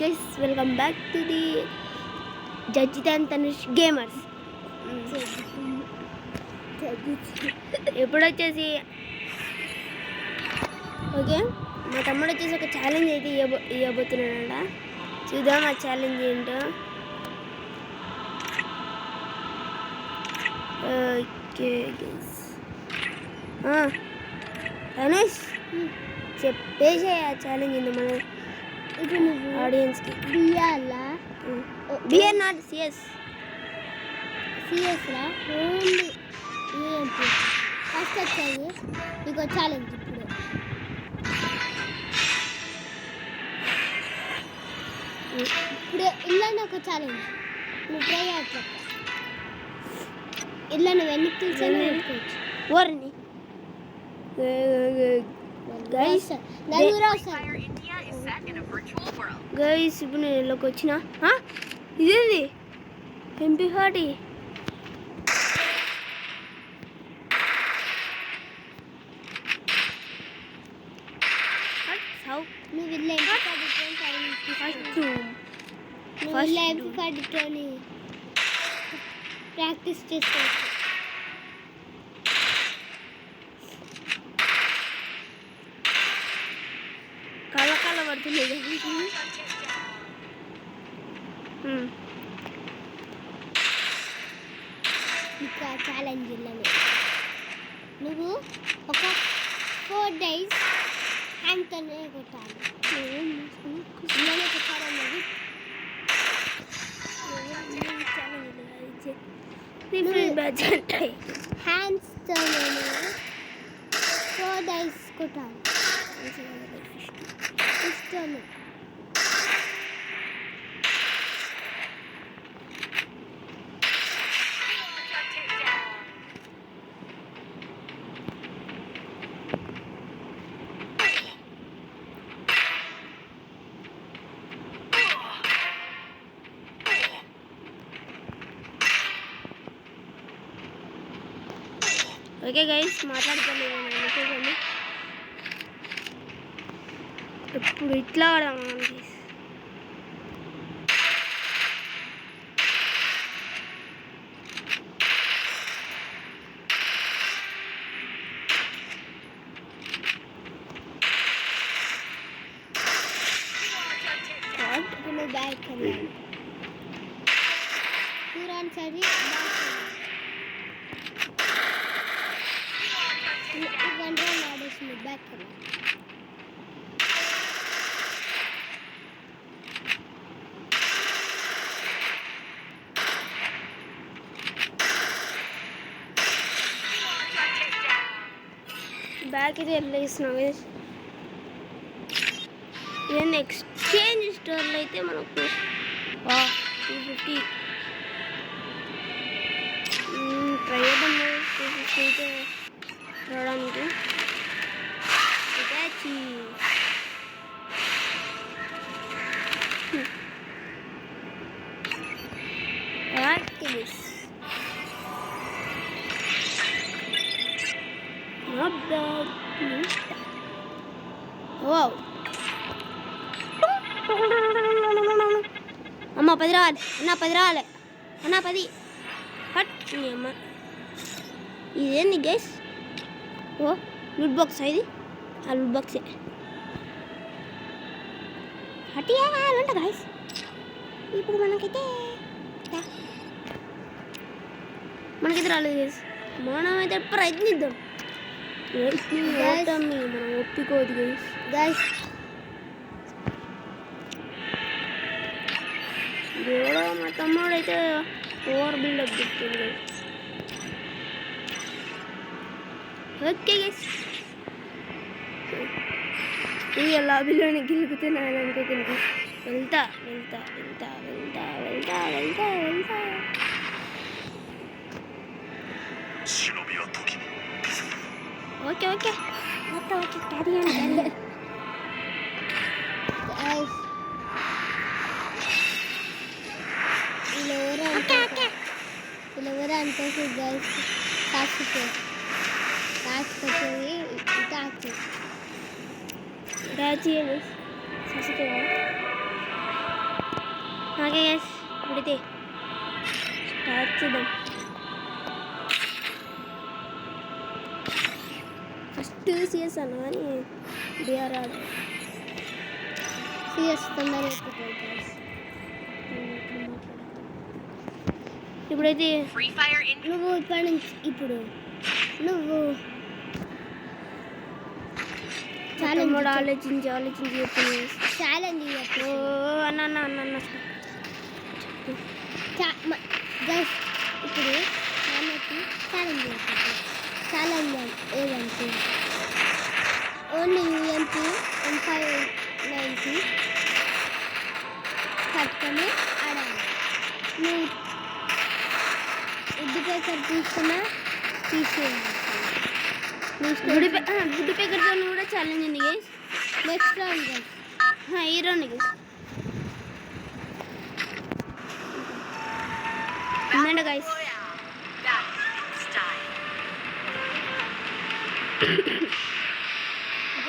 Guys welcome back to the జడ్జిత్ and Tanush gamers. ఇప్పుడు వచ్చేసి ఓకే, మా తమ్ముడు వచ్చేసి ఒక ఛాలెంజ్ అయితే ఇవ్వబోతున్నాడంట. చూద్దాం ఆ ఛాలెంజ్ ఏంటో. ఓకే గైస్, తనుష్ చెప్పేసే ఆ ఛాలెంజ్ ఏందో మన ఇప్పుడు నువ్వు ఆడియన్స్కి. బిఆర్ నాట్ సిఎస్ సిఎస్లా ఓన్లీ ఏంటి ఫస్ట్ వచ్చేది నీకు ఛాలెంజ్. ఇప్పుడు ఇల్లు ఒక ఛాలెంజ్. నువ్వు ట్రై అట్లా ఇల్లు నువ్వు ఎన్ని తీసాను ఓర్ని గైస్. గైస్ ఇప్పుడు నేను ఇళ్ళకి వచ్చిన ఇదేంది MP40. నువ్వు ఇల్లు MP40 ప్రాక్టీస్ చేసుకోవచ్చు. కళ్ళ పడుతుంది. ఇంకా ఛాలెంజ్ ఇల్లని నువ్వు ఒక 4 days హ్యాండ్తోనే కొట్టాలి. ఇళ్ళనే కొట్టాలన్నది హ్యాండ్స్తో 4 days కొట్టాలి. ఇష్టమే ఓకే గైస్, మాట్లాడుకోలేదు అనుకోకండి. ఇప్పుడు ఇట్లా ఆడాము గైస్. ఇప్పుడు బ్యాక్ వెళ్ళాలి. పూరాన్ సరి ఆడేసింది. బ్యాక్ వెళ్ళాలి. బ్యాక్ ఇది వెళ్ళేసినాం. ఇవన్నీ ఎక్స్చేంజ్ స్టోర్లో అయితే మనకు 250 ట్రై చేద్దాం. 250 అయితే రావడానికి not bad. Wow. అమ్మ 10 రావాలి అన్న, 10 రావాలి అన్న, 10 హట్ అమ్మ. ఇదేంది గైస్? ఓ లూట్ బాక్స్ ఇది. ఆ లూట్ బాక్సే హట్టియాలంట గైస్. ఇప్పుడు మనకైతే రాలేదు గైస్. మనమైతే ప్రయత్నిద్దాం. మనం ఒప్పుకోదు గైస్. దేవుడా, మా తమ్ముడు అయితే ఓవర్ బిల్డప్ చెప్తుంది గైస్. ఓకే గైస్, ఈ లాబీలోనే గెలుపుతున్నాను అనుకోకుండా వెళ్తా. ఓకే క్యారీ అని ఎవరు అంటే గైస్ కాసుకు వచ్చేవి డాచి ససికే ఓకే గైస్ ఇప్పుడైతే స్టార్ట్ చేద్దాం. ఫస్ట్ సిఎస్ అన్న కానీ డిఆర్ ఆడు సిఎస్ తొందరగా అయిపోతుంది guys. ఇప్పుడైతే నువ్వు ఇప్పటి నుంచి ఇప్పుడు నువ్వు తమ్ముడు ఆలోచించి చెప్పింది. ఛాలెంజ్ ఓ అన్న అన్న అన్న అన్న గైస్ ఇప్పుడు మనకి ఛాలెంజ్ ఏదంటే ఓన్లీ యూఎంపీ M590 పట్టుకొని ఆడాలి. నువ్వు ఉడ్డు పేపర్ తీసుకున్నా తీసేయాలి. గుడి పేకర్తో కూడా ఛాలెంజ్ ఉంది గైస్. Next round guys. ఈ రౌండ్ గైస్ ఉందండి గైస్.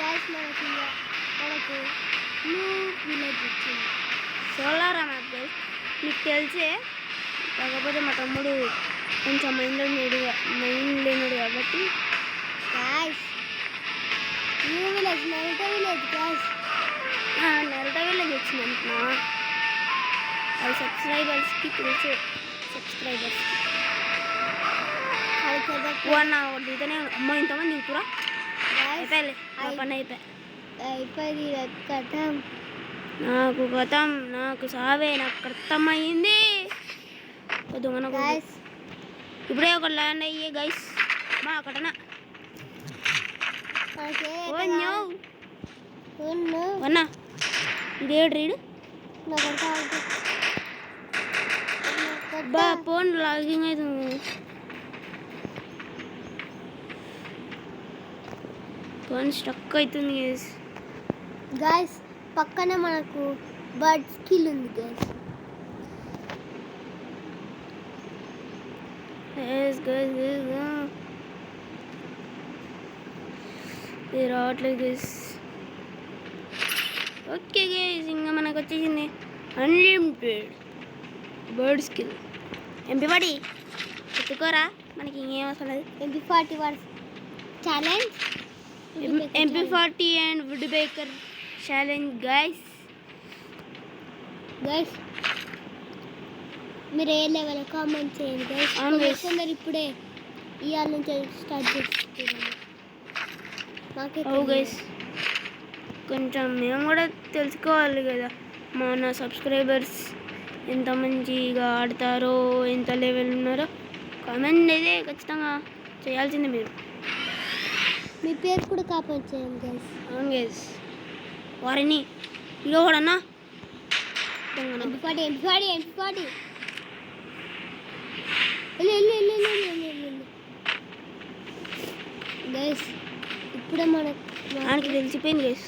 గైస్ మనకు న్యూ విలేజ్ వచ్చింది. సోలార్ మ్యాప్ గైస్ మీకు తెలిసే, కాకపోతే మా తమ్ముడు కొంచెం మైండ్ లేనుడు కాబట్టి guys new village night village guys. నరట విలేజ్ వచ్చింది అంటున్నా. అది సబ్స్క్రైబర్స్కి తెలిసే, సబ్స్క్రైబర్స్ అన్న దిగుతూనే అమ్మ ఇంతమంది దిగుతురా. అయిపోయాలే నా పని అయిపోయింది కథం. నాకు గతం, నాకు సావే, నాకు కర్తమైంది. కొద్దిగా గైస్ ఇప్పుడే ఒక ల్యాండ్ అయ్యే గైస్ మా అక్కడనా అన్నా ఇదేడు రీడు బా ఫోన్ లాగింగ్ అవుతుంది. ఫోన్ స్టక్ అవుతుంది గైస్. పక్కన మనకు బర్డ్ స్కిల్ ఉంది గైస్. ఇది రావట్లేదు గైస్. ఓకే గైస్ ఇంకా మనకు వచ్చేసింది అన్లిమిటెడ్ బర్డ్ స్కిల్. ఎంపీ ఎత్తుకోరా, మనకి ఇంకేం అవసరం లేదు. MP40 challenge, MP40 and woodpecker challenge guys. Guys మీరు ఏ లెవెల్ కామెంట్ చేయండి గైస్. కొందరు ఇప్పుడే ఇవాళ నుంచి స్టార్ట్ చేస్తున్నాను. గైస్ కొంచెం మేము కూడా తెలుసుకోవాలి కదా మన సబ్స్క్రైబర్స్ ఎంత మంచిగా ఆడతారో, ఎంత లెవెల్ ఉన్నారో. కామెంట్ అయితే ఖచ్చితంగా చేయాల్సిందే మీరు. మీ పేరు కూడా కామెంట్ చేయండి గైస్. అవును గైస్. వారిని ఇలో కూడా MP40 గైస్ ఇప్పుడే ఆయనకి తెలిసిపోయింది గైస్.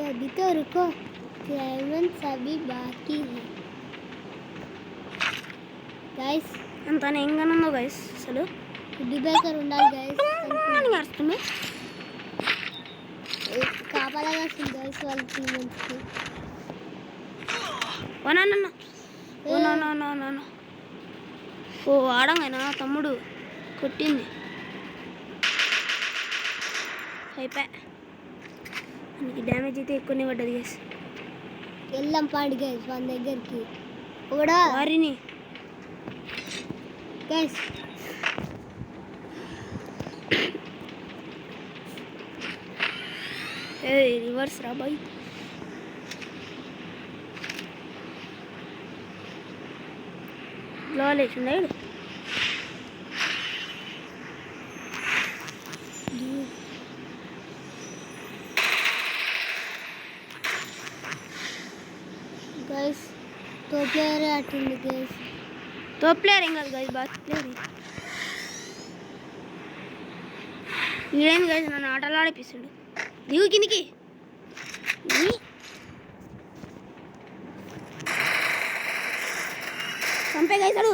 अभी तो रुको, डायमंड्स अभी बाकी है गाइस. అంత ఎంగనుందో గైస్ అసలు. వుడ్ బేకర్ ఉండాలి గైస్. అర్థమే కాపాడగా వస్తుంది గైస్ వాళ్ళకి మంచిది. ఓ ఆడంగా తమ్ముడు కొట్టింది. అయిపోయా, మనకి డ్యామేజ్ అయితే ఎక్కువనే పడ్డది గైస్. వెళ్ళాం పాడు గైస్ మన దగ్గరికి కూడా వారిని గైస్. రివర్స్ రా బాయ్. లేచిండాడు. గైస్ తో ప్లేయర్ ఆడుతుంది గైస్. తో ప్లేయర్ ఏం కాదు గైస్, బాగా ప్లేయర్. ఇదేం గైస్ నన్ను ఆటలు ఆడిపిస్తాడు. దిగు కిందికి. చంపే గైసాడు.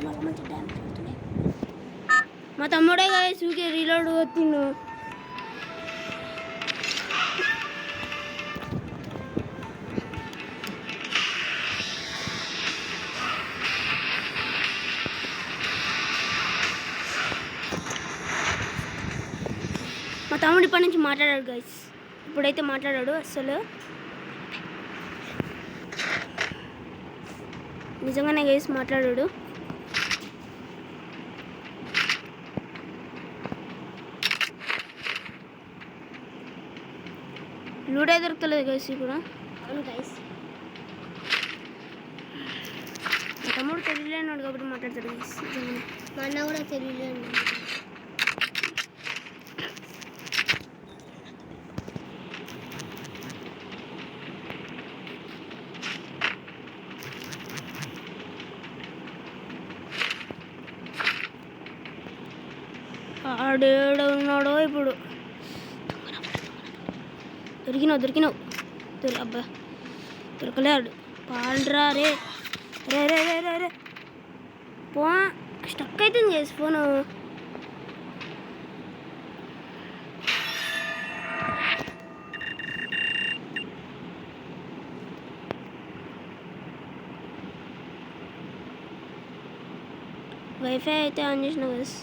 వల్ల మంచి డ్యామేజ్ అవుతున్నాయి. మా తమ్ముడే గాయస్ ఊకే రీలోడ్ వచ్చిండు. మా తమ్ముడు ఇప్పటి నుంచి మాట్లాడాడు గైస్. ఇప్పుడైతే మాట్లాడాడు అసలు నిజంగానే గైస్ మాట్లాడాడు. లూడే దొరుకుతలేదు గైస్ ఇప్పుడు. అవును గైస్, మా తమ్ముడు తెలియలేనాడు కాబట్టి మాట్లాడతాడు గైస్. నిజంగానే మా అన్న కూడా తెలియలేదు. ఆడేడు ఉన్నాడో ఇప్పుడు. దొరికినావు అబ్బా దొరకలేడు. పాలరా రే రే రే రే రే రే పో. స్టక్ అవుతుంది చేసి ఫోను. వైఫై అయితే ఆన్ చేసిన గైస్.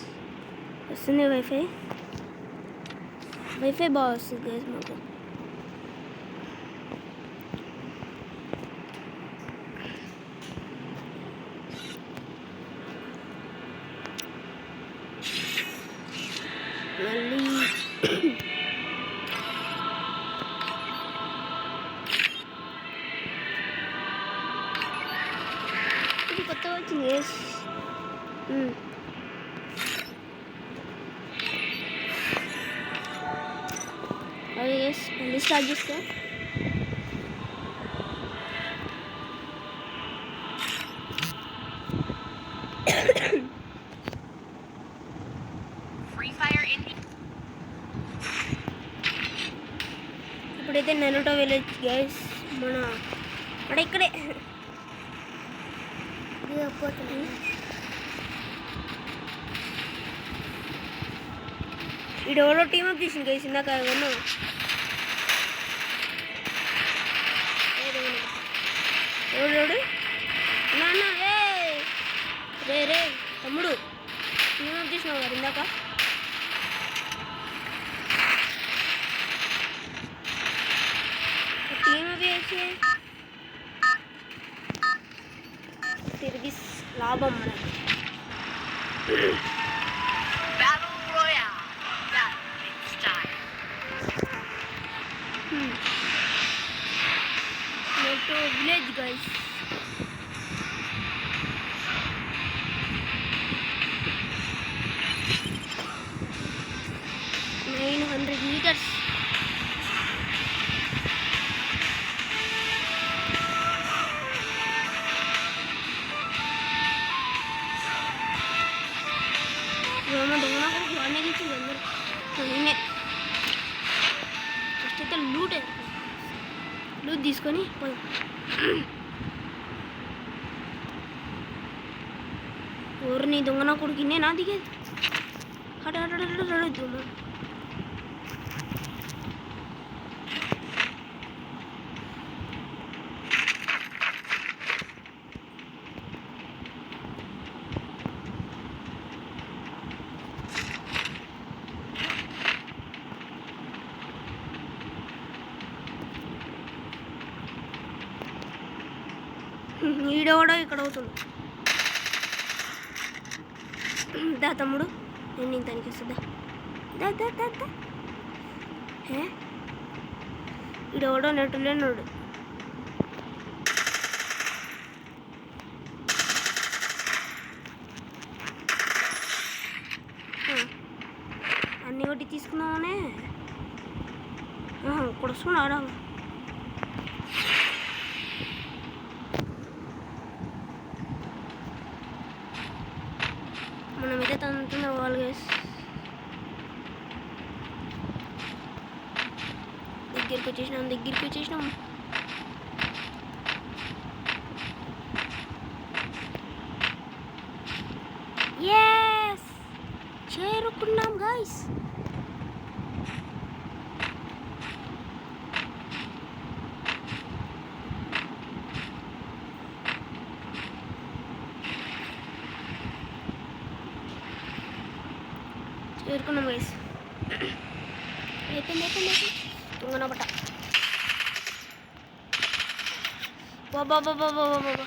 వస్తుంది వైఫై బాగా వస్తుంది గైస్ మాకు. మళ్ళీ ఇది కొత్తగా వచ్చింది గైస్. అదే గైస్ మళ్ళీ స్టార్ట్ చేస్తా. ఇప్పుడైతే నెరుటో విలేజ్ గైస్. మన ఇక్కడే ఈ డోలో టీమప్ చేసింది గైస్ ఇందాక. ఎవడు నాన్న రే రే తమ్ముడు టీమప్ చేసినావు కదా ఇందాక. టీమప్ చేసి తిరిగి లాభం మనకి. Village guys. meters. Mama dengar aku keluarnya gitu bener. Ini first itu loot ya. Loot తీసుకొని ఓర్ని దొంగన కొడుకు నేను అదిగే హట హట హట హట దొంగ ఈడోడో ఇక్కడ అవుతుంది దా తమ్ముడు నేను తనకి వస్తుందా దా దా దా దా ఈడోడో నెట్టులేనాడు అన్నీ ఒకటి తీసుకున్నామనే ఇక్కడ వస్తున్నాడా మనమైతే తంతున్న వాళ్ళు గైస్ దగ్గరికి వచ్చేసినాం చేరుకున్నాం గైస్. చేరుకున్నాం గైస్. తుంగన పట్ట బాబా బాబా బాబా బాబా.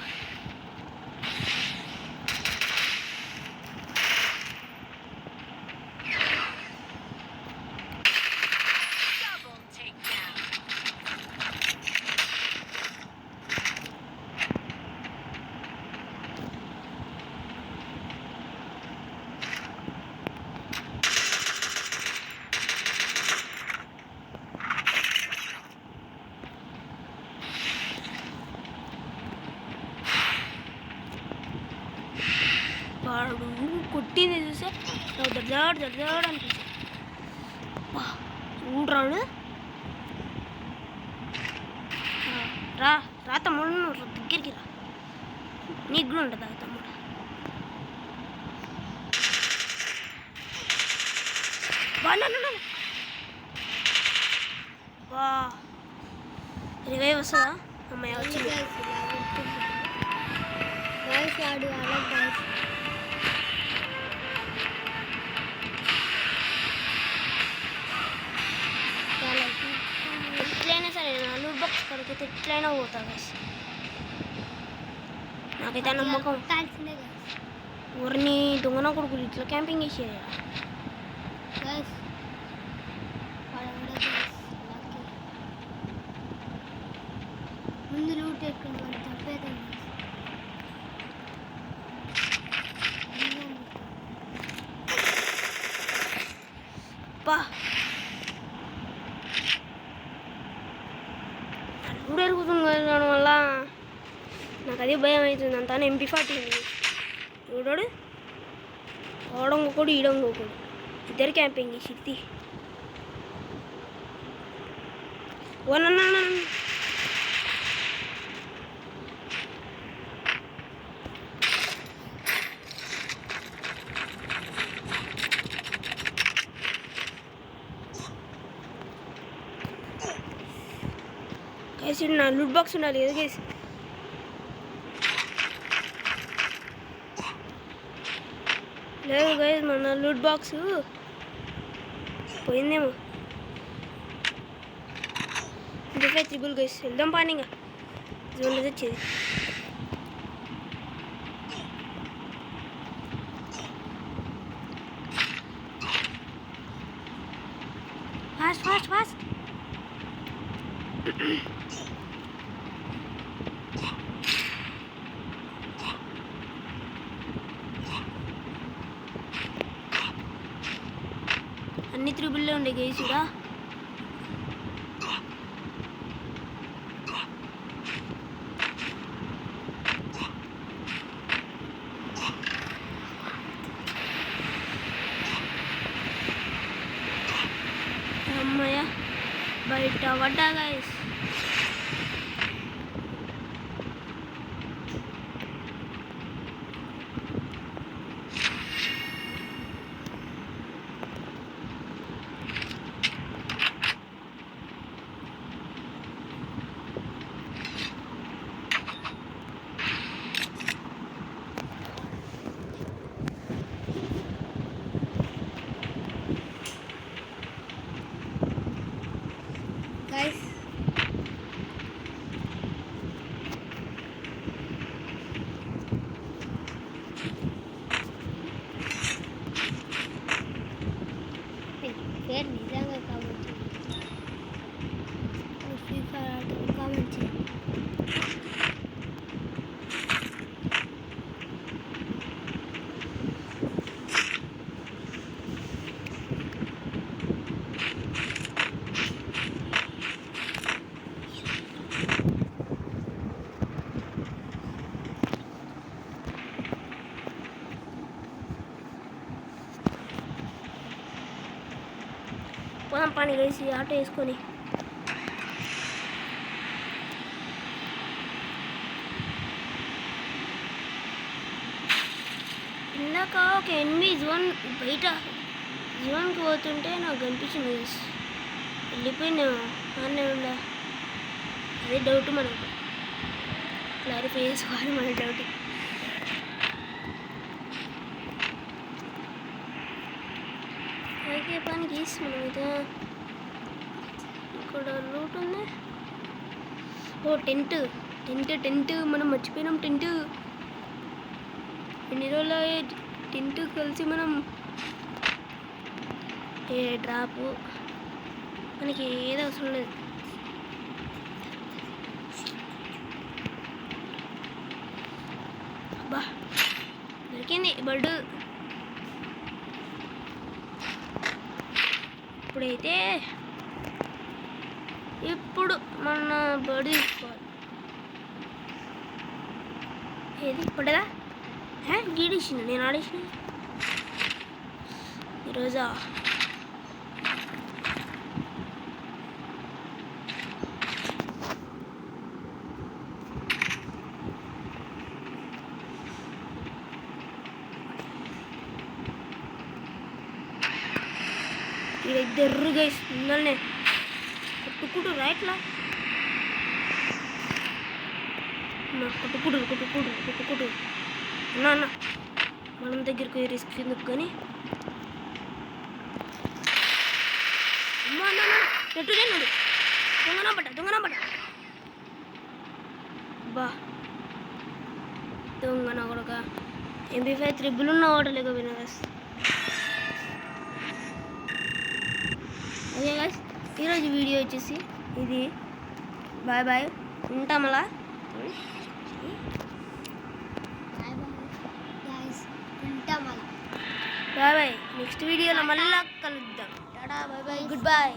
వాడు కొట్టింది చూసే దర్జాడు దర్జాడు అనిపిస్తుంది. ఊడ్రాడు రా రా తమ్ముడు, నువ్వు దగ్గరికి రా, నీకు కూడా ఉంటుందా తమ్ముడు. వా రివైవ్ వస్తుందా? అమ్మాయి వచ్చింది. ఎట్లయినా సరే నా లూట్ బాక్స్ కడిగితే ఎట్లయినా పోతా గైస్. నాకైతే నమ్మకం. ఊరిని దొంగన కొడుకులు ఇట్లా క్యాంపింగ్ చేసేది. ముందు లూట్ ఎక్కుంది వాళ్ళు తప్పేదండి. బా లూట్ ఎరుగుతుంది దాని వల్ల నాకు అదే భయం అవుతుంది. అంతా MP40 చూడాడు, ఓడంగొకడు ఈడంగొకడు ఇద్దరు క్యాంపింగ్ చేసి ఓనన్నా గైస్. నా లూట్ బాక్స్ ఉండాలి కదా గైస్. లేదు గైస్, మన లూట్ బాక్స్ పోయిందేమో. 25 triple guys. వెళ్దాం పానిగా జోన్లో వచ్చేది. Fast fast fast. అన్ని త్రిబుల్లే ఉండే గైస్ కూడా. అమ్మయ్య బయట పడ్డా గైస్. Guys, పేరు నిజంగా కామెంట్ ఫ్రీ ఫైర్ ఆట కామెంట్ చేయండి. పోదాం పని వేసి ఆటో వేసుకొని. ఇందాక ఒక ఎనిమిది జోన్ బయట జోన్కి పోతుంటే నాకు కనిపించింది guys. వెళ్ళిపోయినా అనే ఉందా అదే డౌట్ మనకు క్లారిఫై చేసుకోవాలి మన డౌట్. ఓకే పని గీసి మనం అయితే ఇక్కడ రూట్ ఉంది. ఓ టెంట్ టెంట్ టెంట్ మనం మర్చిపోయినాం. టెంట్ ఎన్ని రోజులు టెంట్ కలిసి మనం ఏ డ్రాపు మనకి ఏది అవసరం లేదు. అబ్బా దొరికింది బర్డు. ఇప్పుడైతే ఇప్పుడు మన బర్డ్ తీసుకోవాలి. ఏది ఇప్పుడుదా గీడేసిన నేను ఆడేసిన ఈరోజా. ఇద్దరు గైస్ మిమ్మల్ని కొట్టుకుడు రైట్లా కొట్టుకుడు అన్న మనం దగ్గరికి రిస్క్ ఎందుకు కానీ నెట్టు తిన్నాడు. దొంగన పడ్డ బా దొంగన కొడక. MP5 3 ఉన్న ఓటలేక వినస్. ఓకే గైస్ ఈరోజు వీడియో వచ్చేసి ఇది. బాయ్ బాయ్ ఉంటాం అలా. బాయ్ బాయ్ నెక్స్ట్ వీడియోలో మళ్ళీ కలుద్దాం. టాటా బాయ్ బాయ్ గుడ్ బాయ్.